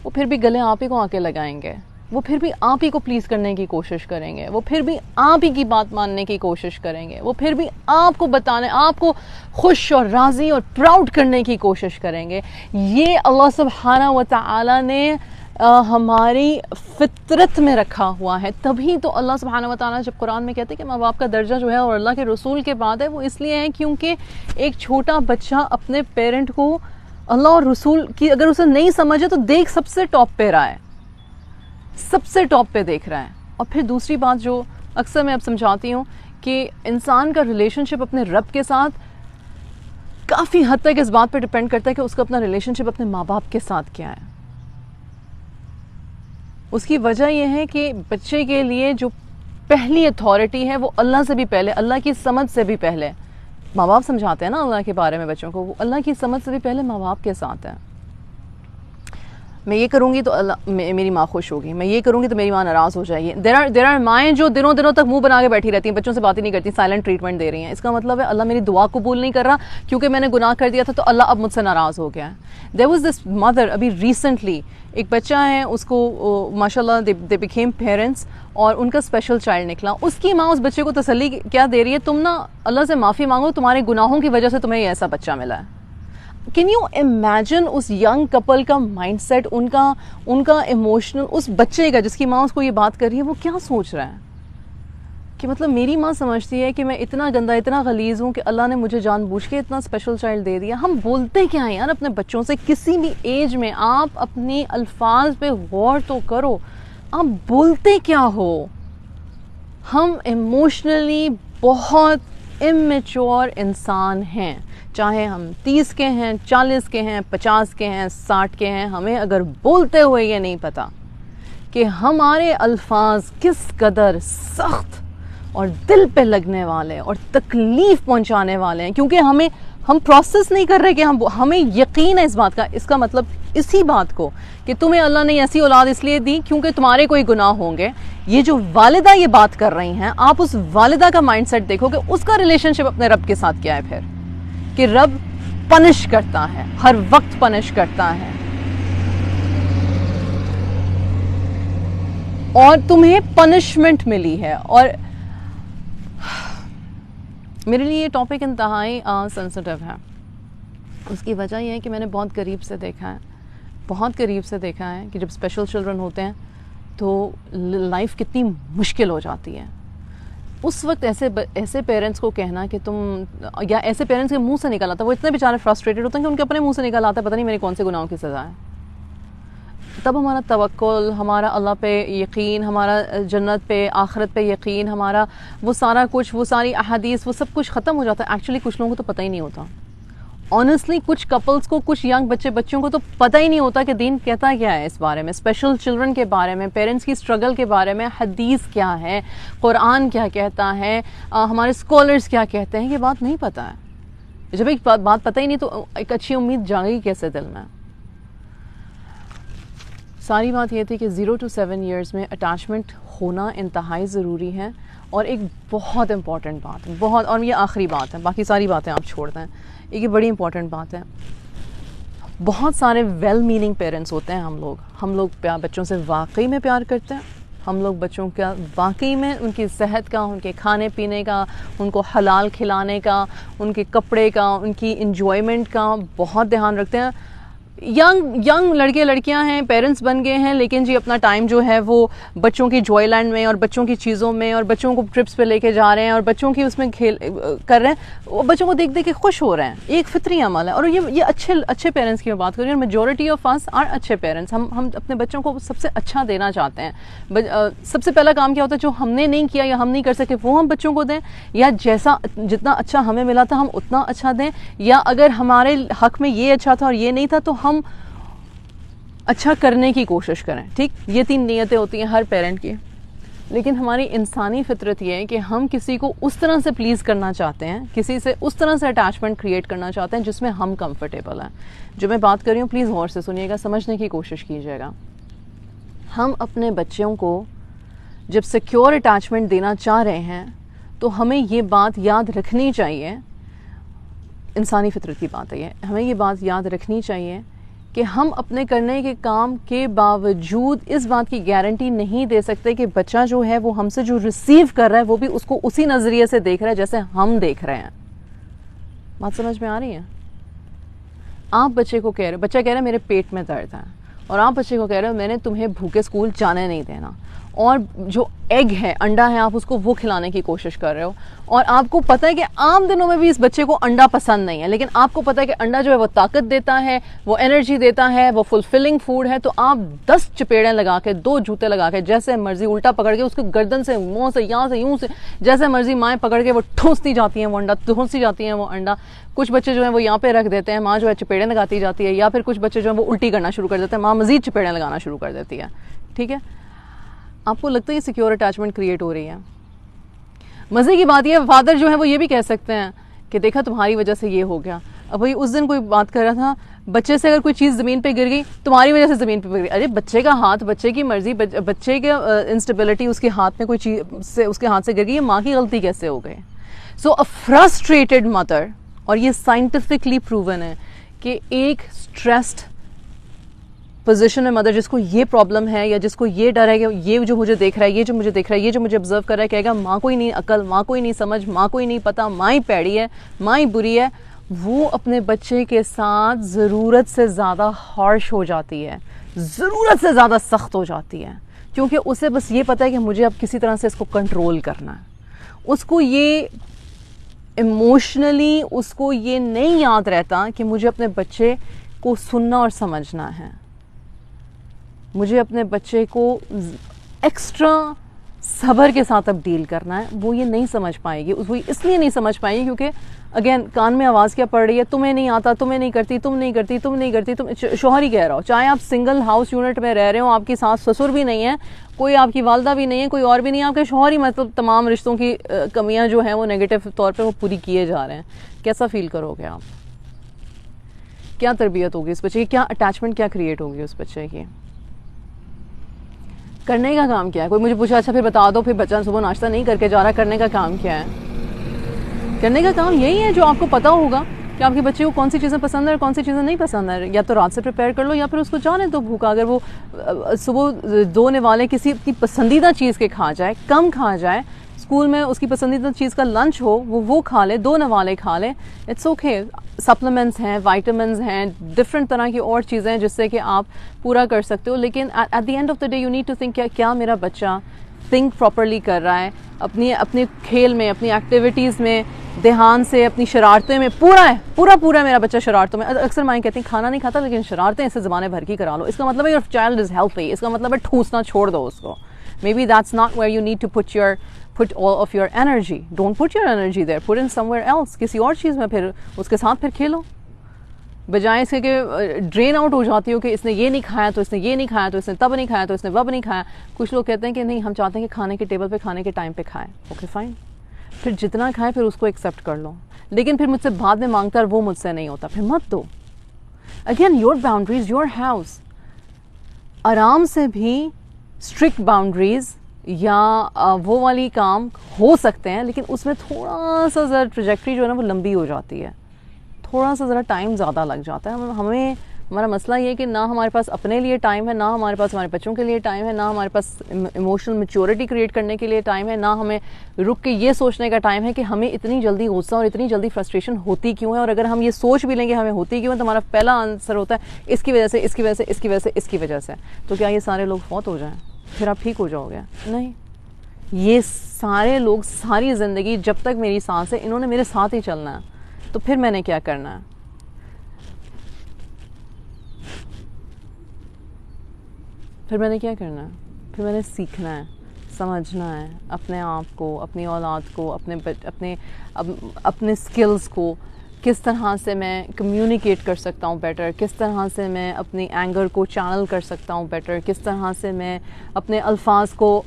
वो फिर भी गले आप ही को आके लगाएंगे, वो फिर भी आप ही को प्लीज़ करने की कोशिश करेंगे, वो फिर भी आप ही की बात मानने की कोशिश करेंगे, वो फिर भी आपको आपको खुश और राज़ी और प्राउड करने की कोशिश करेंगे। ये अल्लाह सुब्हाना व तआला ने हमारी फितरत में रखा हुआ है। तभी तो अल्लाह सुब्हाना व तआला जब कुरान में कहते हैं कि माँ बाप का दर्जा जो है और अल्लाह के रसूल के बाद है, वो इसलिए है क्योंकि एक छोटा बच्चा अपने पेरेंट को अल्लाह और रसूल की अगर उसे नहीं समझे तो देख सबसे टॉप पे रहा है, सबसे टॉप पे देख रहा है। और फिर दूसरी बात जो अक्सर मैं अब समझाती हूँ कि इंसान का रिलेशनशिप अपने रब के साथ काफ़ी हद तक इस बात पे डिपेंड करता है कि उसका अपना रिलेशनशिप अपने माँ बाप के साथ क्या है। उसकी वजह यह है कि बच्चे के लिए जो पहली अथॉरिटी है वो अल्लाह से भी पहले, अल्लाह की समझ से भी पहले, माँ बाप समझाते हैं ना अल्लाह के बारे में बच्चों को, वो अल्लाह की समझ से भी पहले माँ बाप के साथ है। मैं ये करूँगी तो अल्लाह मेरी माँ खुश होगी, मैं ये करूँगी तो मेरी माँ नाराज़ हो जाएगी। देर आर माएँ जो दिनों दिनों तक मुंह बना के बैठी रहती हैं, बच्चों से बात ही नहीं करती, साइलेंट ट्रीटमेंट दे रही हैं। इसका मतलब है अल्लाह मेरी दुआ कबूल नहीं कर रहा क्योंकि मैंने गुनाह कर दिया था, तो अल्लाह अब मुझसे नाराज़ हो गया है। देयर वाज दिस मदर, अभी रिसेंटली एक बच्चा है, उसको माशाल्लाह दे बिकेम पेरेंट्स और उनका स्पेशल चाइल्ड निकला। उसकी माँ उस बच्चे को तसल्ली क्या दे रही है, तुम ना अल्लाह से माफ़ी मांगो, तुम्हारे गुनाहों की वजह से तुम्हें ये ऐसा बच्चा मिला है। कैन यू इमेजिन उस यंग कपल का माइंडसेट, उनका इमोशनल, उस बच्चे का जिसकी माँ उसको ये बात कर रही है, वो क्या सोच रहा है कि मतलब मेरी माँ समझती है कि मैं इतना गंदा, इतना गलीज़ हूँ कि अल्लाह ने मुझे जानबूझ के इतना स्पेशल चाइल्ड दे दिया। हम बोलते क्या हैं यार अपने बच्चों से, किसी भी एज में आप अपने अल्फाज पे गौर तो करो, आप बोलते क्या हो। हम इमोशनली बहुत इमेच्योर इंसान हैं, चाहे हम 30 के हैं, 40 के हैं, 50 के हैं, 60 के हैं। हमें अगर बोलते हुए ये नहीं पता कि हमारे अल्फाज किस कदर सख्त और दिल पे लगने वाले और तकलीफ़ पहुंचाने वाले हैं, क्योंकि हम प्रोसेस नहीं कर रहे कि हमें यकीन है इस बात का। इसका मतलब इसी बात को कि तुम्हें अल्लाह ने ऐसी औलाद इसलिए दी क्योंकि तुम्हारे कोई गुनाह होंगे। ये जो वालिदा ये बात कर रही हैं, आप उस वालिदा का माइंडसेट देखो कि उसका रिलेशनशिप अपने रब के साथ क्या है फिर, कि रब पनिश करता है, हर वक्त पनिश करता है। और तुम्हें पनिशमेंट मिली है। और मेरे लिए ये टॉपिक इंतहाई सेंसिटिव है। उसकी वजह यह है कि मैंने बहुत करीब से देखा है कि जब स्पेशल चिल्ड्रन होते हैं तो लाइफ कितनी मुश्किल हो जाती है। उस वक्त ऐसे पेरेंट्स को कहना कि तुम, या ऐसे पेरेंट्स के मुंह से निकल आता, वो इतने बेचारे फ्रस्ट्रेटेड होते हैं कि उनके अपने मुंह से निकल आता है पता नहीं मेरे कौन से गुनाहों की सज़ा है। तब हमारा तवक्कुल, हमारा अल्लाह पे यकीन, हमारा जन्नत पे, आखिरत पे यकीन, हमारा वो सारा कुछ, वो सारी अहादीस, वो सब कुछ ख़त्म हो जाता है। एक्चुअली कुछ लोगों को तो पता ही नहीं होता। ऑनेस्टली कुछ कपल्स को, कुछ यंग बच्चों को तो पता ही नहीं होता कि दीन कहता क्या है इस बारे में, स्पेशल चिल्ड्रन के बारे में, पेरेंट्स की स्ट्रगल के बारे में, हदीस क्या है, कुरान क्या कहता है, हमारे स्कॉलर्स क्या कहते हैं, ये बात नहीं पता है। जब एक बात पता ही नहीं तो एक अच्छी उम्मीद जागेगी कैसे दिल में। सारी बात ये थी कि 0 to 7 ईयर्स में अटैचमेंट होना इंतहाई ज़रूरी है। और एक बहुत इम्पॉर्टेंट बात है, बहुत, और ये आखिरी बात है, बाकी सारी बातें आप छोड़ दें, ये बड़ी इंपॉर्टेंट बात है। बहुत सारे वेल मीनिंग पेरेंट्स होते हैं हम लोग बच्चों से वाकई में प्यार करते हैं। हम लोग बच्चों का वाकई में उनकी सेहत का, उनके खाने पीने का, उनको हलाल खिलाने का, उनके कपड़े का, उनकी इंजॉयमेंट का बहुत ध्यान रखते हैं। यंग लड़के लड़कियां हैं, पेरेंट्स बन गए हैं, लेकिन जी अपना टाइम जो है वो बच्चों की जॉयलैंड में और बच्चों की चीज़ों में और बच्चों को ट्रिप्स पे लेके जा रहे हैं और बच्चों की उसमें खेल कर रहे हैं। वो बच्चों को देख देख के खुश हो रहे हैं, एक फितरी अमल है। और ये अच्छे पेरेंट्स की मैं बात कर रही हूँ। मेजॉरिटी ऑफ अस आर अच्छे पेरेंट्स। हम अपने बच्चों को सबसे अच्छा देना चाहते हैं। सबसे पहला काम क्या होता है, जो हमने नहीं किया या हम नहीं कर सके वो हम बच्चों को दें, या जितना अच्छा हमें मिला था हम उतना अच्छा दें, या अगर हमारे हक में ये अच्छा था और ये नहीं था तो हम अच्छा करने की कोशिश करें। ठीक, ये 3 नीयतें होती हैं हर पेरेंट की। लेकिन हमारी इंसानी फितरत ये है कि हम किसी को उस तरह से प्लीज़ करना चाहते हैं, किसी से उस तरह से अटैचमेंट क्रिएट करना चाहते हैं जिसमें हम कंफर्टेबल हैं। जो मैं बात कर रही हूँ प्लीज़ गौर से सुनिएगा, समझने की कोशिश कीजिएगा। हम अपने बच्चों को जब सिक्योर अटैचमेंट देना चाह रहे हैं तो हमें ये बात याद रखनी चाहिए, इंसानी फितरत की बात है ये, हमें ये बात याद रखनी चाहिए कि हम अपने करने के काम के बावजूद इस बात की गारंटी नहीं दे सकते कि बच्चा जो है वो हमसे जो रिसीव कर रहा है वो भी उसको उसी नज़रिए से देख रहा है जैसे हम देख रहे हैं। बात समझ में आ रही है? आप बच्चे को कह रहे हो, बच्चा कह रहा है मेरे पेट में दर्द है, और आप बच्चे को कह रहे हो मैंने तुम्हें भूखे स्कूल जाने नहीं देना, और जो एग है, अंडा है, आप उसको वो खिलाने की कोशिश कर रहे हो। और आपको पता है कि आम दिनों में भी इस बच्चे को अंडा पसंद नहीं है, लेकिन आपको पता है कि अंडा जो है वो ताकत देता है, वो एनर्जी देता है, वो फुलफिलिंग फूड है। तो आप 10 चपेड़े लगा के, 2 जूते लगा के, जैसे मर्जी उल्टा पकड़ के उसके गर्दन से, मुंह से, यहाँ से, यूं से, जैसे मर्जी माएँ पकड़ के वो ठूंसती जाती हैं वो अंडा। कुछ बच्चे जो है वो यहाँ पे रख देते हैं, माँ जो है चपेड़े लगाती जाती है, या फिर कुछ बच्चे जो है वो उल्टी करना शुरू कर देते हैं, माँ मजीद चपेड़े लगाना शुरू कर देती है। ठीक है, आपको लगता है ये सिक्योर अटैचमेंट क्रिएट हो रही है? मज़े की बात ये, फादर जो है वो ये भी कह सकते हैं कि देखा तुम्हारी वजह से ये हो गया। अब भाई उस दिन कोई बात कर रहा था, बच्चे से अगर कोई चीज़ ज़मीन पे गिर गई, तुम्हारी वजह से ज़मीन पे गिर गई। अरे बच्चे का हाथ, बच्चे की मर्जी, बच्चे के इंस्टेबिलिटी, उसके हाथ में कोई चीज़ से, उसके हाथ से गिर गई, ये माँ की गलती कैसे हो गई? सो अ फ्रस्ट्रेटेड मदर, और ये साइंटिफिकली प्रूवन है कि एक स्ट्रेस्ड पोजीशन में मदर जिसको ये प्रॉब्लम है या जिसको ये डर है कि ये जो मुझे देख रहा है, ये जो मुझे देख रहा है, ये जो मुझे ऑब्जर्व कर रहा है, कहेगा माँ को ही नहीं अकल, माँ को ही नहीं समझ, माँ को ही नहीं पता, माँ ही पैड़ी है, माँ ही बुरी है, वो अपने बच्चे के साथ ज़रूरत से ज़्यादा हार्श हो जाती है, ज़रूरत से ज़्यादा सख्त हो जाती है, क्योंकि उसे बस ये पता है कि मुझे अब किसी तरह से इसको कंट्रोल करना है। उसको ये इमोशनली उसको ये नहीं याद रहता कि मुझे अपने बच्चे को सुनना और समझना है, मुझे अपने बच्चे को एक्स्ट्रा सब्र के साथ अब डील करना है, वो ये नहीं समझ पाएगी। वो इसलिए नहीं समझ पाएगी क्योंकि अगेन कान में आवाज़ क्या पड़ रही है, तुम्हें नहीं आता, तुम्हें नहीं करती, तुम नहीं करती, तुम नहीं करती, तुम शोहर ही कह रहा हो। चाहे आप सिंगल हाउस यूनिट में रह रहे हो, आपकी सास ससुर भी नहीं है, कोई आपकी वालदा भी नहीं है, कोई और भी नहीं है, आपके शोहर ही मतलब तमाम रिश्तों की कमियां जो हैं वो नेगेटिव तौर पे वो पूरी किए जा रहे हैं। कैसा फील करोगे आप? क्या तरबियत होगी उस बच्चे की, क्या अटैचमेंट क्या क्रिएट होगी उस बच्चे की? करने का काम क्या है? कोई मुझे पूछा अच्छा फिर बता दो, फिर बच्चा सुबह नाश्ता नहीं करके जा रहा, करने का काम क्या है? करने का काम यही है जो आपको पता होगा कि आपके बच्चे को कौन सी चीज़ें पसंद है और कौन सी चीज़ें नहीं पसंद है। या तो रात से प्रिपेयर कर लो या फिर उसको जाने दो भूखा। अगर वो सुबह 2 निवाले किसी अपनी पसंदीदा चीज़ के खा जाए, कम खा जाए, स्कूल में उसकी पसंदीदा चीज़ का लंच हो, वो खा ले, 2 निवाले खा ले, इट्स ओके। सप्लीमेंट्स हैं, वाइटामिन हैं, डिफरेंट तरह की और चीज़ें हैं जिससे कि आप पूरा कर सकते हो। लेकिन at the end of the day you need to think क्या मेरा बच्चा थिंक प्रॉपरली कर रहा है, अपने खेल में, अपनी एक्टिविटीज़ में ध्यान से, अपनी शरारतें में पूरा मेरा बच्चा शरारतों में। अक्सर माएँ कहती हैं खाना नहीं खाता लेकिन शरारतें इससे ज़बाने भर की करा लो। इसका मतलब है योर चाइल्ड इज़ हेल्थी, इसका मतलब है ठूसना छोड़ दो उसको। Maybe that's not where you need to put all of your energy. Don't put your energy there, put in somewhere else, किसी और चीज़ में फिर उसके साथ फिर खेलो, बजाय इसके कि ड्रेन आउट हो जाती हो कि इसने ये नहीं खाया तो इसने ये नहीं खाया तो इसने तब नहीं खाया तो इसने वब नहीं खाया। कुछ लोग कहते हैं कि नहीं हम चाहते हैं कि खाने के टेबल पे खाने के टाइम पे खाएं। ओके फाइन, फिर जितना खाए फिर उसको एक्सेप्ट कर लो, लेकिन फिर मुझसे बाद में मांगता है वो मुझसे नहीं होता, फिर मत दो। Again your boundaries, your house. आराम से भी स्ट्रिक्ट बाउंड्रीज या वो वाली काम हो सकते हैं, लेकिन उसमें थोड़ा सा ज़रा ट्रैजेक्टरी जो है ना वो लंबी हो जाती है, थोड़ा सा ज़रा टाइम ज़्यादा लग जाता है। हमें हमारा मसला ये है कि ना हमारे पास अपने लिए टाइम है, ना हमारे पास हमारे बच्चों के लिए टाइम है, ना हमारे पास इमोशनल मैच्योरिटी क्रिएट करने के लिए टाइम है, ना हमें रुक के ये सोचने का टाइम है कि हमें इतनी जल्दी गुस्सा और इतनी जल्दी फ्रस्ट्रेशन होती क्यों है। और अगर हम ये सोच भी लेंगे हमें होती क्यों है, तो हमारा पहला आंसर होता है इसकी वजह से, इसकी वजह से, इसकी वजह से, इसकी वजह से। तो क्या ये सारे लोग फौत हो जाएं फिर आप ठीक हो जाओगे? नहीं, ये सारे लोग सारी ज़िंदगी जब तक मेरी सांस है इन्होंने मेरे साथ ही चलना है। तो फिर मैंने क्या करना है? फिर मैंने सीखना है, समझना है अपने आप को, अपनी औलाद को, अपने स्किल्स को, किस तरह से मैं कम्युनिकेट कर सकता हूँ बेटर, किस तरह से मैं अपनी एंगर को चैनल कर सकता हूँ बेटर, किस तरह से मैं अपने अल्फाज को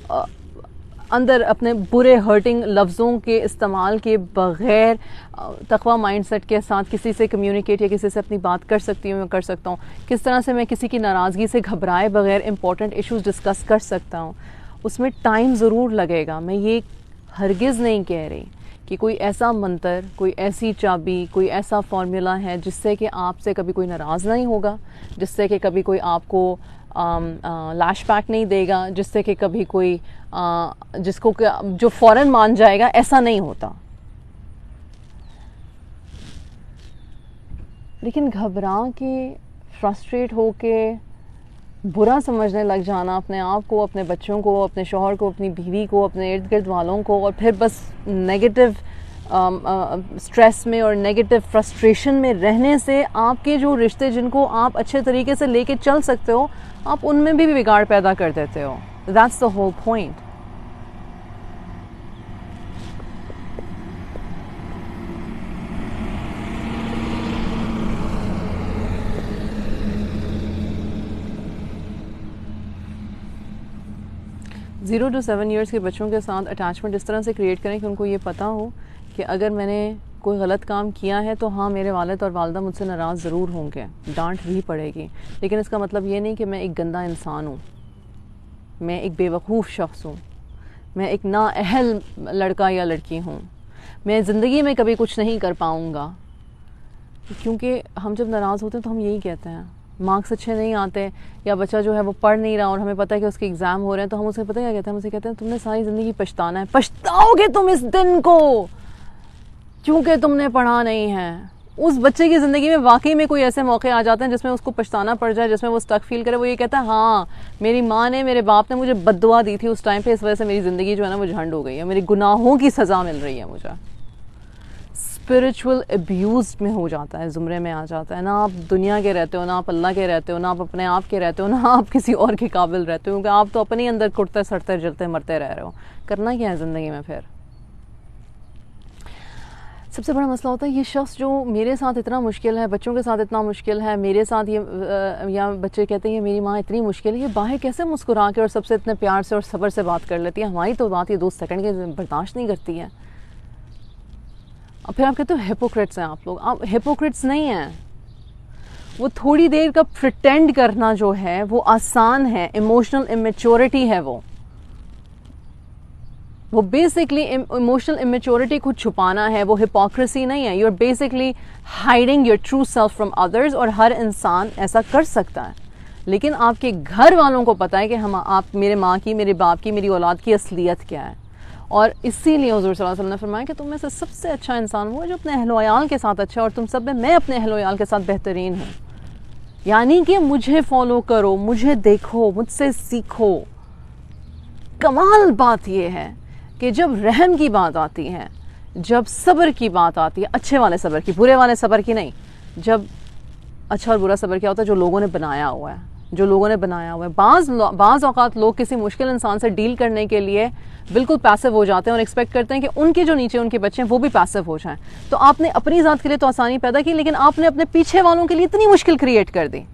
अंदर अपने बुरे हर्टिंग लफ्ज़ों के इस्तेमाल के बग़ैर तक़वा माइंडसेट के साथ किसी से कम्युनिकेट या किसी से अपनी बात कर सकती हूँ, मैं कर सकता हूँ। किस तरह से मैं किसी की नाराज़गी से घबराए बग़ैर इंपॉर्टेंट इश्यूज़ डिस्कस कर सकता हूँ। उसमें टाइम ज़रूर लगेगा। मैं ये हरगिज़ नहीं कह रही कि कोई ऐसा मंत्र, कोई ऐसी चाबी, कोई ऐसा फार्मूला है जिससे कि आपसे कभी कोई नाराज़ नहीं होगा, जिससे कि कभी कोई आपको लैश बैक नहीं देगा, जिससे कि कभी कोई जिसको जो फ़ौरन मान जाएगा। ऐसा नहीं होता। लेकिन घबरा के, फ्रस्ट्रेट हो के, बुरा समझने लग जाना अपने आप को, अपने बच्चों को, अपने शौहर को, अपनी बीवी को, अपने इर्द गिर्द वालों को, और फिर बस नेगेटिव स्ट्रेस में और नेगेटिव फ्रस्ट्रेशन में रहने से आपके जो रिश्ते जिनको आप अच्छे तरीके से लेके चल सकते हो, आप उनमें भी बिगाड़ पैदा कर देते हो। That's the whole point. Zero to 7 years के बच्चों के साथ अटैचमेंट इस तरह से क्रिएट करें कि उनको ये पता हो कि अगर मैंने कोई गलत काम किया है तो हाँ, मेरे वालिद और वालदा मुझसे नाराज़ ज़रूर होंगे, डांट भी पड़ेगी, लेकिन इसका मतलब ये नहीं कि मैं एक गंदा इंसान हूँ, मैं एक बेवकूफ़ शख्स हूँ, मैं एक नाअहल लड़का या लड़की हूँ, मैं ज़िंदगी में कभी कुछ नहीं कर पाऊँगा। क्योंकि हम जब नाराज़ होते हैं तो हम यही कहते हैं, मार्क्स अच्छे नहीं आते या बच्चा जो है वो पढ़ नहीं रहा और हमें पता है कि उसके एग्ज़ाम हो रहे हैं, तो हम उसे पता क्या कहते हैं, हम उसे कहते हैं तुमने सारी ज़िंदगी पछताना है, पछताओगे तुम इस दिन को क्योंकि तुमने पढ़ा नहीं है। उस बच्चे की ज़िंदगी में वाकई में कोई ऐसे मौके आ जाते हैं जिसमें उसको पछताना पड़ जाए, जिसमें वो स्टक फील करे, वो ये कहता है हाँ, मेरी माँ ने, मेरे बाप ने मुझे बद्दुआ दी थी उस टाइम पे, इस वजह से मेरी ज़िंदगी जो है ना वो झंड हो गई है, मेरे गुनाहों की सज़ा मिल रही है मुझे। स्पिरिचुअल अब्यूज में हो जाता है, ज़ुमरे में आ जाता है। ना आप दुनिया के रहते हो, ना आप अल्लाह के रहते हो, ना आप अपने आप के रहते हो, ना आप किसी और के काबिल रहते हो, क्योंकि आप तो अपने अंदर कुटते सड़ते जलते मरते रह रहे हो। करना क्या है ज़िंदगी में फिर? सबसे बड़ा मसला होता है ये शख्स जो मेरे साथ इतना मुश्किल है, बच्चों के साथ इतना मुश्किल है, मेरे साथ ये या बच्चे कहते हैं मेरी माँ इतनी मुश्किल है, ये बाहर कैसे मुस्कुरा के और सबसे इतने प्यार से और सब्र से बात कर लेती है, हमारी तो बात ये 2 सेकंड के बर्दाश्त नहीं करती है। अब फिर आप कहते हो हिपोक्रेट्स हैं आप लोग। आप हिपोक्रेट्स नहीं हैं। वो थोड़ी देर का प्रिटेंड करना जो है वो आसान है, इमोशनल इमेच्योरिटी है वो बेसिकली इमोशनल इमेच्योरिटी को छुपाना है, वो हिपोक्रेसी नहीं है। You are basically hiding your true self from others, और हर इंसान ऐसा कर सकता है, लेकिन आपके घर वालों को पता है कि हम आप मेरे माँ की, मेरे बाप की, मेरी औलाद की असलियत क्या है। और इसीलिए हुज़ूर सल्लल्लाहु अलैहि वसल्लम ने फरमाया कि तुम में से सबसे अच्छा इंसान वो है जो अपने अहल वयाल के साथ अच्छा है, और तुम सब में मैं अपने अहल वयाल के साथ बेहतरीन हूँ। यानी कि मुझे फॉलो करो, मुझे देखो, मुझसे सीखो। कमाल बात यह है कि जब रहम की बात आती है, जब सब्र की बात आती है, अच्छे वाले सब्र की, बुरे वाले सब्र की नहीं, जब अच्छा और बुरा सब्र क्या होता है? जो लोगों ने बनाया हुआ है, जो लोगों ने बनाया हुआ है। बाज़ औक़ात लोग किसी मुश्किल इंसान से डील करने के लिए बिल्कुल पैसिव हो जाते हैं और एक्सपेक्ट करते हैं कि उनके जो नीचे उनके बच्चे हैं वो भी पैसिव हो जाएं। तो आपने अपनी ज़ात के लिए तो आसानी पैदा की, लेकिन आपने अपने पीछे वालों के लिए इतनी मुश्किल क्रिएट कर दी।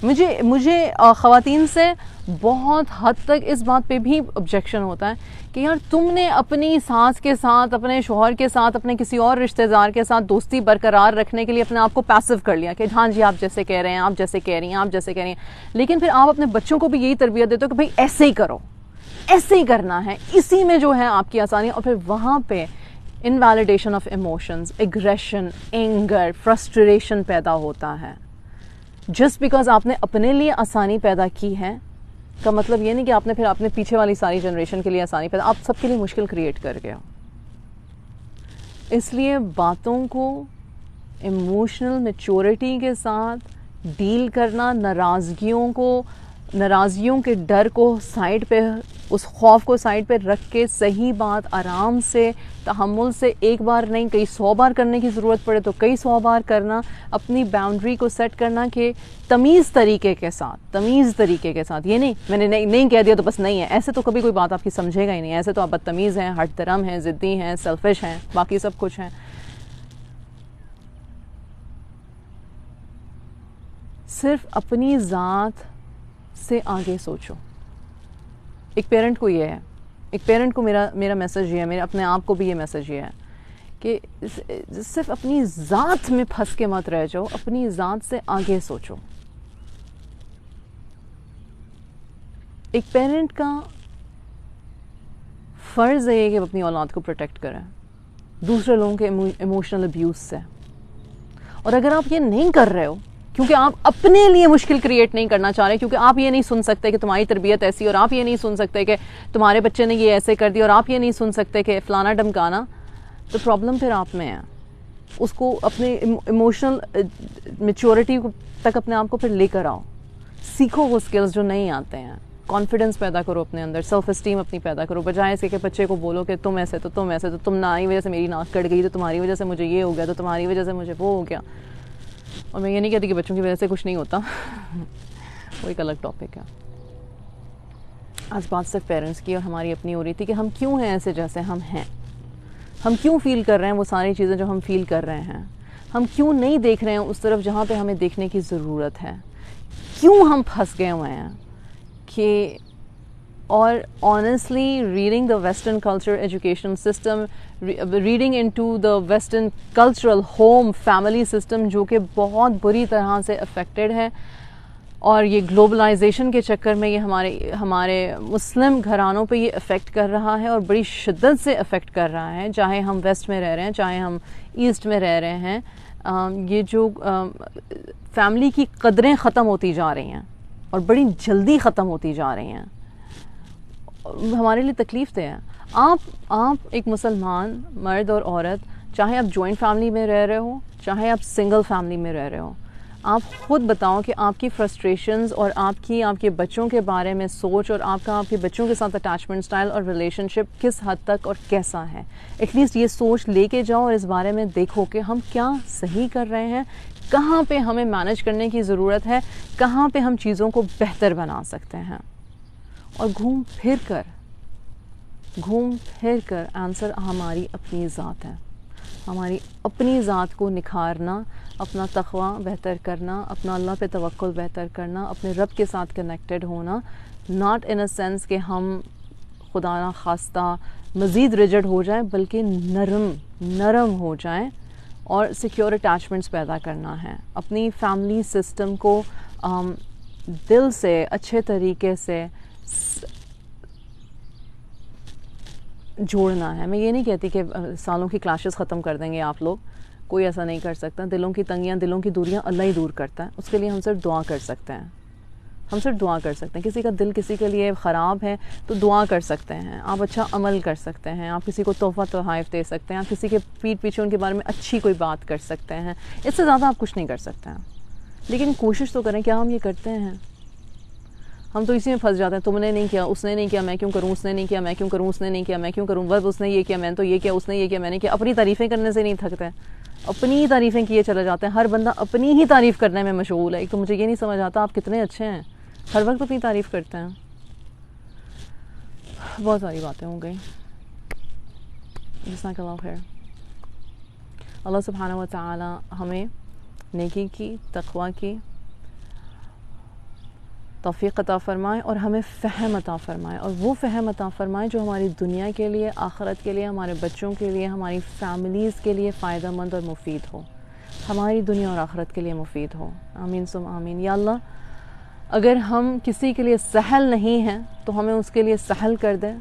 मुझे ख़वातीन से बहुत हद तक इस बात पे भी ऑब्जेक्शन होता है कि यार तुमने अपनी सास के साथ, अपने शोहर के साथ, अपने किसी और रिश्तेदार के साथ दोस्ती बरकरार रखने के लिए अपने आप को पैसिव कर लिया कि हाँ जी आप जैसे कह रहे हैं, आप जैसे कह रही हैं, आप जैसे कह रही हैं, लेकिन फिर आप अपने बच्चों को भी यही तरबियत देते हो कि भाई ऐसे ही करो, ऐसे ही करना है, इसी में जो है आपकी आसानी। और फिर वहाँ पे invalidation of emotions, aggression, anger, frustration पैदा होता है। जस्ट बिकॉज आपने अपने लिए आसानी पैदा की है का मतलब ये नहीं कि आपने फिर अपने पीछे वाली सारी जनरेशन के लिए आसानी पैदा, आप सबके लिए मुश्किल क्रिएट कर गए हो। इसलिए बातों को इमोशनल मैच्योरिटी के साथ डील करना, नाराज़गियों के डर को साइड पे, उस खौफ को साइड पे रख के सही बात आराम से, तहम्मुल से, एक बार नहीं कई 100 बार करने की ज़रूरत पड़े तो कई 100 बार करना, अपनी बाउंड्री को सेट करना कि तमीज़ तरीके के साथ। ये नहीं मैंने नहीं कह दिया तो बस नहीं है, ऐसे तो कभी कोई बात आपकी समझेगा ही नहीं। ऐसे तो आप बदतमीज़ हैं, हठधर्म हैं, ज़िद्दी हैं, सेल्फिश हैं, बाकी सब कुछ हैं। सिर्फ अपनी ज़ात से आगे सोचो। एक पेरेंट को मेरा मैसेज ये है, मेरे अपने आप को भी ये मैसेज ये है कि सिर्फ अपनी ज़ात में फंस के मत रह जाओ, अपनी ज़ात से आगे सोचो। एक पेरेंट का फ़र्ज़ है कि अपनी औलाद को प्रोटेक्ट करें दूसरे लोगों के इमोशनल अब्यूज़ से। और अगर आप ये नहीं कर रहे हो क्योंकि आप अपने लिए मुश्किल क्रिएट नहीं करना चाह रहे, क्योंकि आप ये नहीं सुन सकते कि तुम्हारी तरबियत ऐसी, और आप ये नहीं सुन सकते कि तुम्हारे बच्चे ने ये ऐसे कर दिया, और आप ये नहीं सुन सकते कि फलाना डमकाना, तो प्रॉब्लम फिर आप में है। उसको अपने इमोशनल मैच्योरिटी तक अपने आप को फिर लेकर आओ, सीखो वो स्किल्स जो नहीं आते हैं, कॉन्फिडेंस पैदा करो अपने अंदर, सेल्फ इस्टीम अपनी पैदा करो, बजाय इसके कि बच्चे को बोलो कि तुम ऐसे तो तुम ऐसे, तो तुम ना ही वजह से मेरी नाक कट गई, तो तुम्हारी वजह से मुझे ये हो गया, तो तुम्हारी वजह से मुझे वो हो गया। और मैं ये नहीं कहती कि बच्चों की वजह से कुछ नहीं होता वो एक अलग टॉपिक है। आज बात सिर्फ पेरेंट्स की और हमारी अपनी हो रही थी कि हम क्यों हैं ऐसे जैसे हम हैं, हम क्यों फील कर रहे हैं वो सारी चीज़ें जो हम फील कर रहे हैं, हम क्यों नहीं देख रहे हैं उस तरफ जहाँ पे हमें देखने की ज़रूरत है, क्यों हम फंस गए हुए हैं कि। और honestly reading the western culture education system, reading into the western cultural home family system जो कि बहुत बुरी तरह से अफेक्टेड है, और ये ग्लोबलाइजेशन के चक्कर में ये हमारे मुस्लिम घरानों पे ये अफेक्ट कर रहा है और बड़ी शिद्दत से अफेक्ट कर रहा है, चाहे हम वेस्ट में रह रहे हैं चाहे हम ईस्ट में रह रहे हैं। ये जो फैमिली की कदरें ख़त्म होती जा रही हैं और बड़ी जल्दी ख़त्म होती जा रही हैं, हमारे लिए तकलीफ़ दे है। आप एक मुसलमान मर्द और औरत, चाहे आप जॉइंट फैमिली में रह रहे हो चाहे आप सिंगल फैमिली में रह रहे हो, आप ख़ुद बताओ कि आपकी फ्रस्ट्रेशंस और आपके बच्चों के बारे में सोच और आपके बच्चों के साथ अटैचमेंट स्टाइल और रिलेशनशिप किस हद तक और कैसा है। एटलीस्ट ये सोच लेके जाओ और इस बारे में देखो कि हम क्या सही कर रहे हैं, कहाँ पे हमें मैनेज करने की ज़रूरत है, कहाँ पे हम चीज़ों को बेहतर बना सकते हैं। और घूम फिर कर आंसर हमारी अपनी ज़ात है। हमारी अपनी ज़ात को निखारना, अपना तक़वा बेहतर करना, अपना अल्लाह पे तवक्कुल बेहतर करना, अपने रब के साथ कनेक्टेड होना, नॉट इन अ सेंस कि हम खुदा ना खास्ता मज़ीद रिजिड हो जाएं, बल्कि नरम हो जाएं और सिक्योर अटैचमेंट्स पैदा करना है। अपनी फैमिली सिस्टम को दिल से अच्छे तरीके से जोड़ना है। मैं ये नहीं कहती कि सालों की क्लैशेस ख़त्म कर देंगे आप लोग, कोई ऐसा नहीं कर सकता। दिलों की तंगियाँ, दिलों की दूरियाँ अल्लाह ही दूर करता है। उसके लिए हम सिर्फ दुआ कर सकते हैं, किसी का दिल किसी के लिए ख़राब है तो दुआ कर सकते हैं, आप अच्छा अमल कर सकते हैं, आप किसी को तोहफ़ा तोहाइफ दे सकते हैं, आप किसी के पीठ पीछे उनके बारे में अच्छी कोई बात कर सकते हैं। इससे ज़्यादा आप कुछ नहीं कर सकते हैं। लेकिन कोशिश तो करें। क्या हम ये करते हैं? हम तो इसी में फंस जाते हैं, तुमने नहीं किया, उसने नहीं किया, मैं क्यों करूं, उसने नहीं किया, मैं क्यों करूं, उसने नहीं किया, मैं क्यों करूं, बस उसने ये किया, मैंने तो ये किया, उसने ये किया, मैंने किया। अपनी तारीफ़ें करने से नहीं थकते, अपनी तारीफ़ें किए चले जाते हैं। हर बंदा अपनी ही तारीफ़ करने में मशगूल है। एक तो मुझे ये नहीं समझ आता आप कितने अच्छे हैं, हर वक्त अपनी तारीफ़ करते हैं। बहुत सारी बातें हो गई। जज़ाकल्लाहु खैर। अल्लाह सुब्हानहू व तआला हमें नेकी की, तक़वा की तौफ़ीक़ अता फ़रमाए और हमें फ़हम अता फ़रमाए, और वो फ़हम अता फ़रमाए जो हमारी दुनिया के लिए, आखिरत के लिए, हमारे बच्चों के लिए, हमारी फ़ैमिलीज़ के लिए फ़ायदेमंद और मुफ़ीद हो, हमारी दुनिया और आखिरत के लिए मुफ़ीद हो। आमीन सुम आमीन। या अल्लाह, अगर हम किसी के लिए सहल नहीं हैं तो हमें उसके लिए सहल कर दें।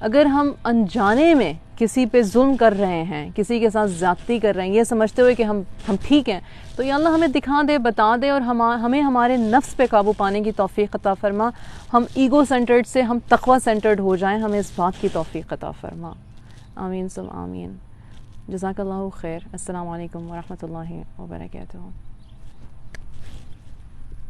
अगर हम अनजाने में किसी पे जुल्म कर रहे हैं, किसी के साथ ज़्यादती कर रहे हैं, ये समझते हुए कि हम ठीक हैं, तो या अल्लाह हमें दिखा दे, बता दे, और हमें हमारे नफ्स पे काबू पाने की तौफ़ीक़ अता फ़रमा। हम ईगो सेंटर्ड से हम तक़वा सेंटर्ड हो जाएं, हमें इस बात की तौफ़ीक़ अता फ़रमा। आमीन सुम आमीन। जज़ाकल्लाहु खैर। अस्सलामु अलैकुम व रहमतुल्लाहि व बरकातुहू।